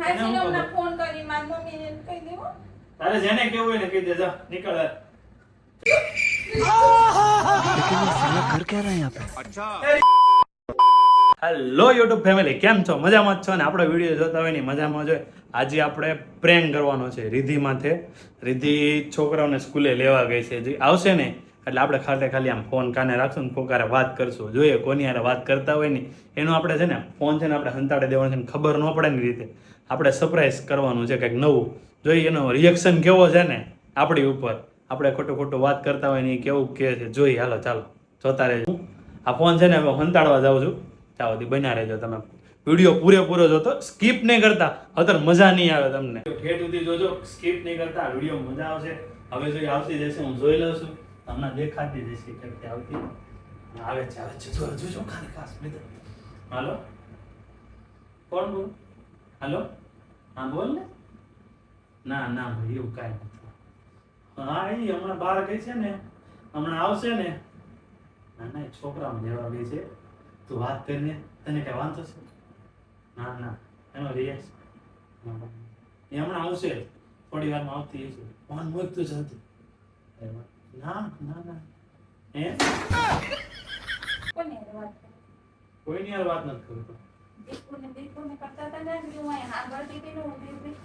હાસીનો phone કરી માર મમ્મીને કહી દેવો. તારે જેને કેવું હોય ને કહી દે, જા નીકળ. कर क्या रहा है यहाँ पे? હેલો યુટ્યુબ ફેમિલી, કેમ છો? મજામાં જ છો ને? આપણો વિડીયો જોતા હોય ને મજામાં જ હોય. આજે આપણે પ્રેન્ક કરવાનો છે રિધિ માથે. રિધિ છોકરાઓને સ્કૂલે લેવા ગઈ છે, જે આવશે ને એટલે આપણે ખાલી આમ ફોન કાને રાખશું ને પોકારે વાત કરશું. જોઈએ કોની હારે વાત કરતા હોય ને એનું આપણે છે ને ફોન છે ને આપણે હંતાડી દેવાનો છે ને ખબર ન પડે ને રીતે આપણે સરપ્રાઈઝ કરવાનું છે કંઈક નવું. જોઈએ એનો રિએક્શન કેવો છે ને આપણી ઉપર. આપણે ખોટું વાત કરતા હોય ને એ કેવું કહે છે જોઈ. હાલો ચાલો જોતા રહેજો. આ ફોન છે ને હવે હંતાડવા જાઉં છું. ચાલો બન્યા રહેજો તમે. વિડીયો પૂરેપૂરો જોતો, સ્કીપ નહીં કરતા, અત્યારે મજા નહીં આવે તમને. ઠેઠ સુધી જોજો, સ્કીપ નહીં કરતા, વિડીયો મજા આવશે. હવે જોઈ આવતી જશે, હું જોઈ લઉં છું. તમને દેખાતી જશે કે આવતી આવે છે જોજો ખાલી ખાસ મિત્ર. હાલો કોણ બોલ? હાલો હા બોલ ને. ના ભાઈ એવું કાંઈ નથી. હા એ હમણાં બહાર ગઈ છે ને, હમણાં આવશે ને. ના એ છોકરામાં લેવા ગઈ છે. તું વાત કરીને તને કઈ વાંધો છે? ના એનો રિએક્શન એ હમણાં આવશે, થોડી વારમાં આવતી હશે. ફોન મૂકતું જતું. ના એ કોઈની યાર વાત નથી કરતો.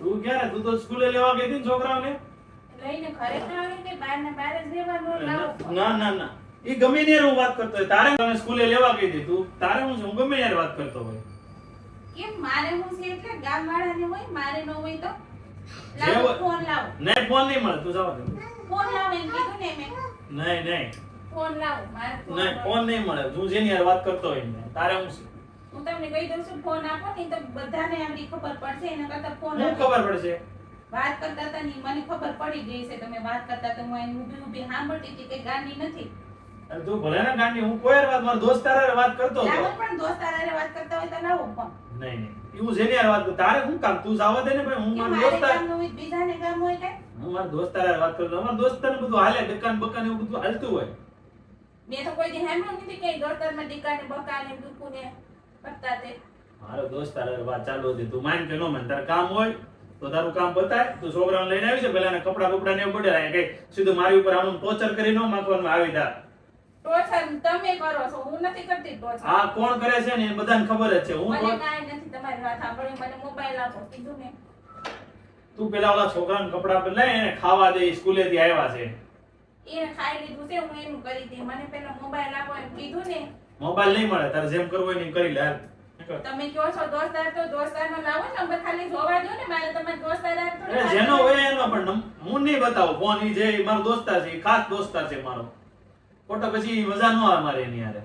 તું ક્યારે? તું તો સ્કૂલે લેવા ગઈ હતી ને છોકરાઓને. ના એ ગમે ને હું વાત કરતો હોય. તારે તમે સ્કૂલે લેવા ગઈ હતી, તું તારે હું ગમે યાર વાત કરતો હોય. કેમ મારે હું છે એટલે ગામ વાળાને હોય, મારે ન હોય તો લાવો ફોન લાવો. નહીં ફોન નહીં મળે, તું જાવ દે. ફોન લાવો એમ કીધું ને મેં. નહીં ફોન લાવો. મારે નહીં ફોન નહીં મળે. તું જેની યાર વાત કરતો હોય ને તારે હું છે. હું તમને કહી દઉં છું ફોન આપો ને તો બધાને આમની ખબર પડશે. એના કરતા ફોન હું ખબર પડશે. વાત કરતા હતા ને મને ખબર પડી ગઈ છે. તમે વાત કરતા તો હું અહીં ઊભી સાંભળતી હતી, કઈ ગાંડી નથી. અરે તું ભલે ને ગાંડી, હું કોઈ વાત મારા દોસ્તાર હારે વાત કરતો હતો. લાવો પણ દોસ્તાર હારે વાત કરતા હોય તો લાવો ફોન. નહીં એવું જેની યાર વાત કર. તારે હું કામ? તું જાવા દે ને ભાઈ. હું મારા દોસ્તાર કામ હોય બીજાને કામ હોય કે હું મારા દોસ્તાર હારે વાત કરતો. અમારા દોસ્તાર ને બધું હાલે, દુકાન બકાન એવું બધું હાલતું હોય. મેં તો કોઈ દી સાંભળ્યું નથી કે દોસ્તારમાં દીકાને બકાને દુકુને કરતા તે. મારો દોસ્તાર હારે વાત ચાલુ હતી. તું માન કે ન માન, તારે કામ હોય તો તારું કામ બતાય. તું છોકરાઓને લઈને આવી છે, પેલા ને કપડા બપડા ને એવું પડે કઈ સીધું મારી ઉપર આમ ટોર્ચર કરી ન માંગવાનું આવી તા. ટોર્ચર તમે કરો છો, હું નથી કરતી ટોર્ચર. આ કોણ કરે છે ને એ બધાને ખબર જ છે. હું મને કાઈ નથી તમારી વાત સાંભળી. મને મોબાઈલ આપો કીધું ને. તું પેલા ઓલા છોકરાને કપડા પર લઈ એને ખાવા દે, સ્કૂલે થી આવ્યા છે. એ ખાઈ લીધું છે, હું એનું કરી દી. મને પેલા મોબાઈલ આપો એમ કીધું ને. મોબાઈલ નહીં મળે, તારે જેમ કરવું હોય ને એમ કરી લે. તમે કહો છો દોસ્તાર તો દોસ્તારનો લાવો નંબર, ખાલી જોવા દો ને. મારે તમારા દોસ્તાર અરે જેનો હોય એનો, પણ હું નહીં બતાવું ફોન. ઈ જે મારો દોસ્તાર છે, ખાસ દોસ્તાર છે મારો. ફોટો પછી મજા ન આવે મારે એની હારે.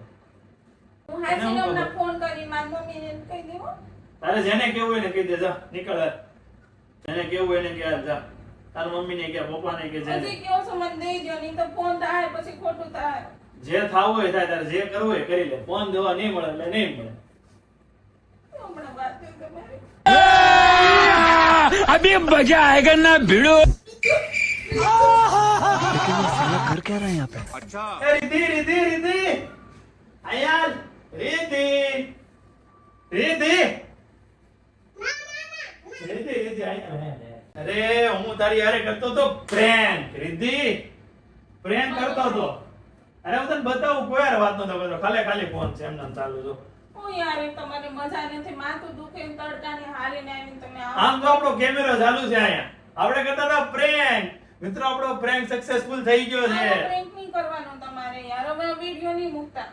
હું હાસીનો ફોન કરી માર મમ્મીને કહી દેવો. તારે જેને કેવું હોય ને કહી દે, જા નીકળ. જેને કેવું હોય ને કે જા. તાર મમ્મીને કે પપ્પાને કે જેને હજી કહો છો મને દઈ દો, નહીં તો ફોન થાય પછી ખોટું થાય. જે થાવું હોય થાય. તારે જે કરવું હોય કરી લે. ફોન દેવા નહીં મળે એટલે નહીં મળે. હમણાં વાત કરી તમારી. अभी मजा आएगा ना भिड़ो। लेकिन ये साला कर क्या रहा है यहाँ पे? એ રીતિ આયાલ રીતિ આયાલ. અરે હું તારી હારે કરતો તો પ્રેન્ક. રીતિ પ્રેન્ક કરતો તો. અરે હું તને બતાવું, કોઈ યાર વાત નતો કરતો. ખાલી ફોન છે એમને ચાલુ જો. હું યાર તમારી મજા નથી. માથું દુખે એમ તડકાની હાલીને આવીને તમે આમ તો આપણો કેમેરો ચાલુ છે અહીંયા. આપણે કરતા હતા પ્રેન્ક. મિત્રો આપણો પ્રેન્ક સક્સેસફુલ થઈ ગયો છે. પ્રેન્ક નહીં કરવાનો તમારે યાર. હવે વિડિયો નહીં મૂકતા.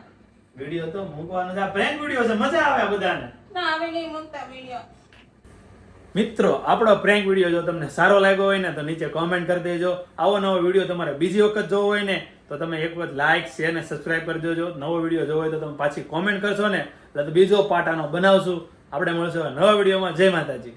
વિડિયો તો મૂકવાનો છે. આ પ્રેન્ક વિડિયો છે, મજા આવે બધાને. ના હવે નહીં મૂકતા વિડિયો. મિત્રો આપણો પ્રેન્ક વિડિયો જો તમને સારો લાગ્યો હોય ને તો નીચે કોમેન્ટ કરી દેજો. આવો નવો વિડિયો તમારે બીજી વખત જોવો હોય ને તો તમે એક વખત લાઈક શેર અને સબસ્ક્રાઇબ કરી દેજો. નવો વિડિયો જોવો હોય તો તમે પાછી કોમેન્ટ કરશો ને એટલે તો બીજો પાર્ટ આનો બનાવશું. આપણે મળશું નવા વિડિયોમાં. જય માતાજી.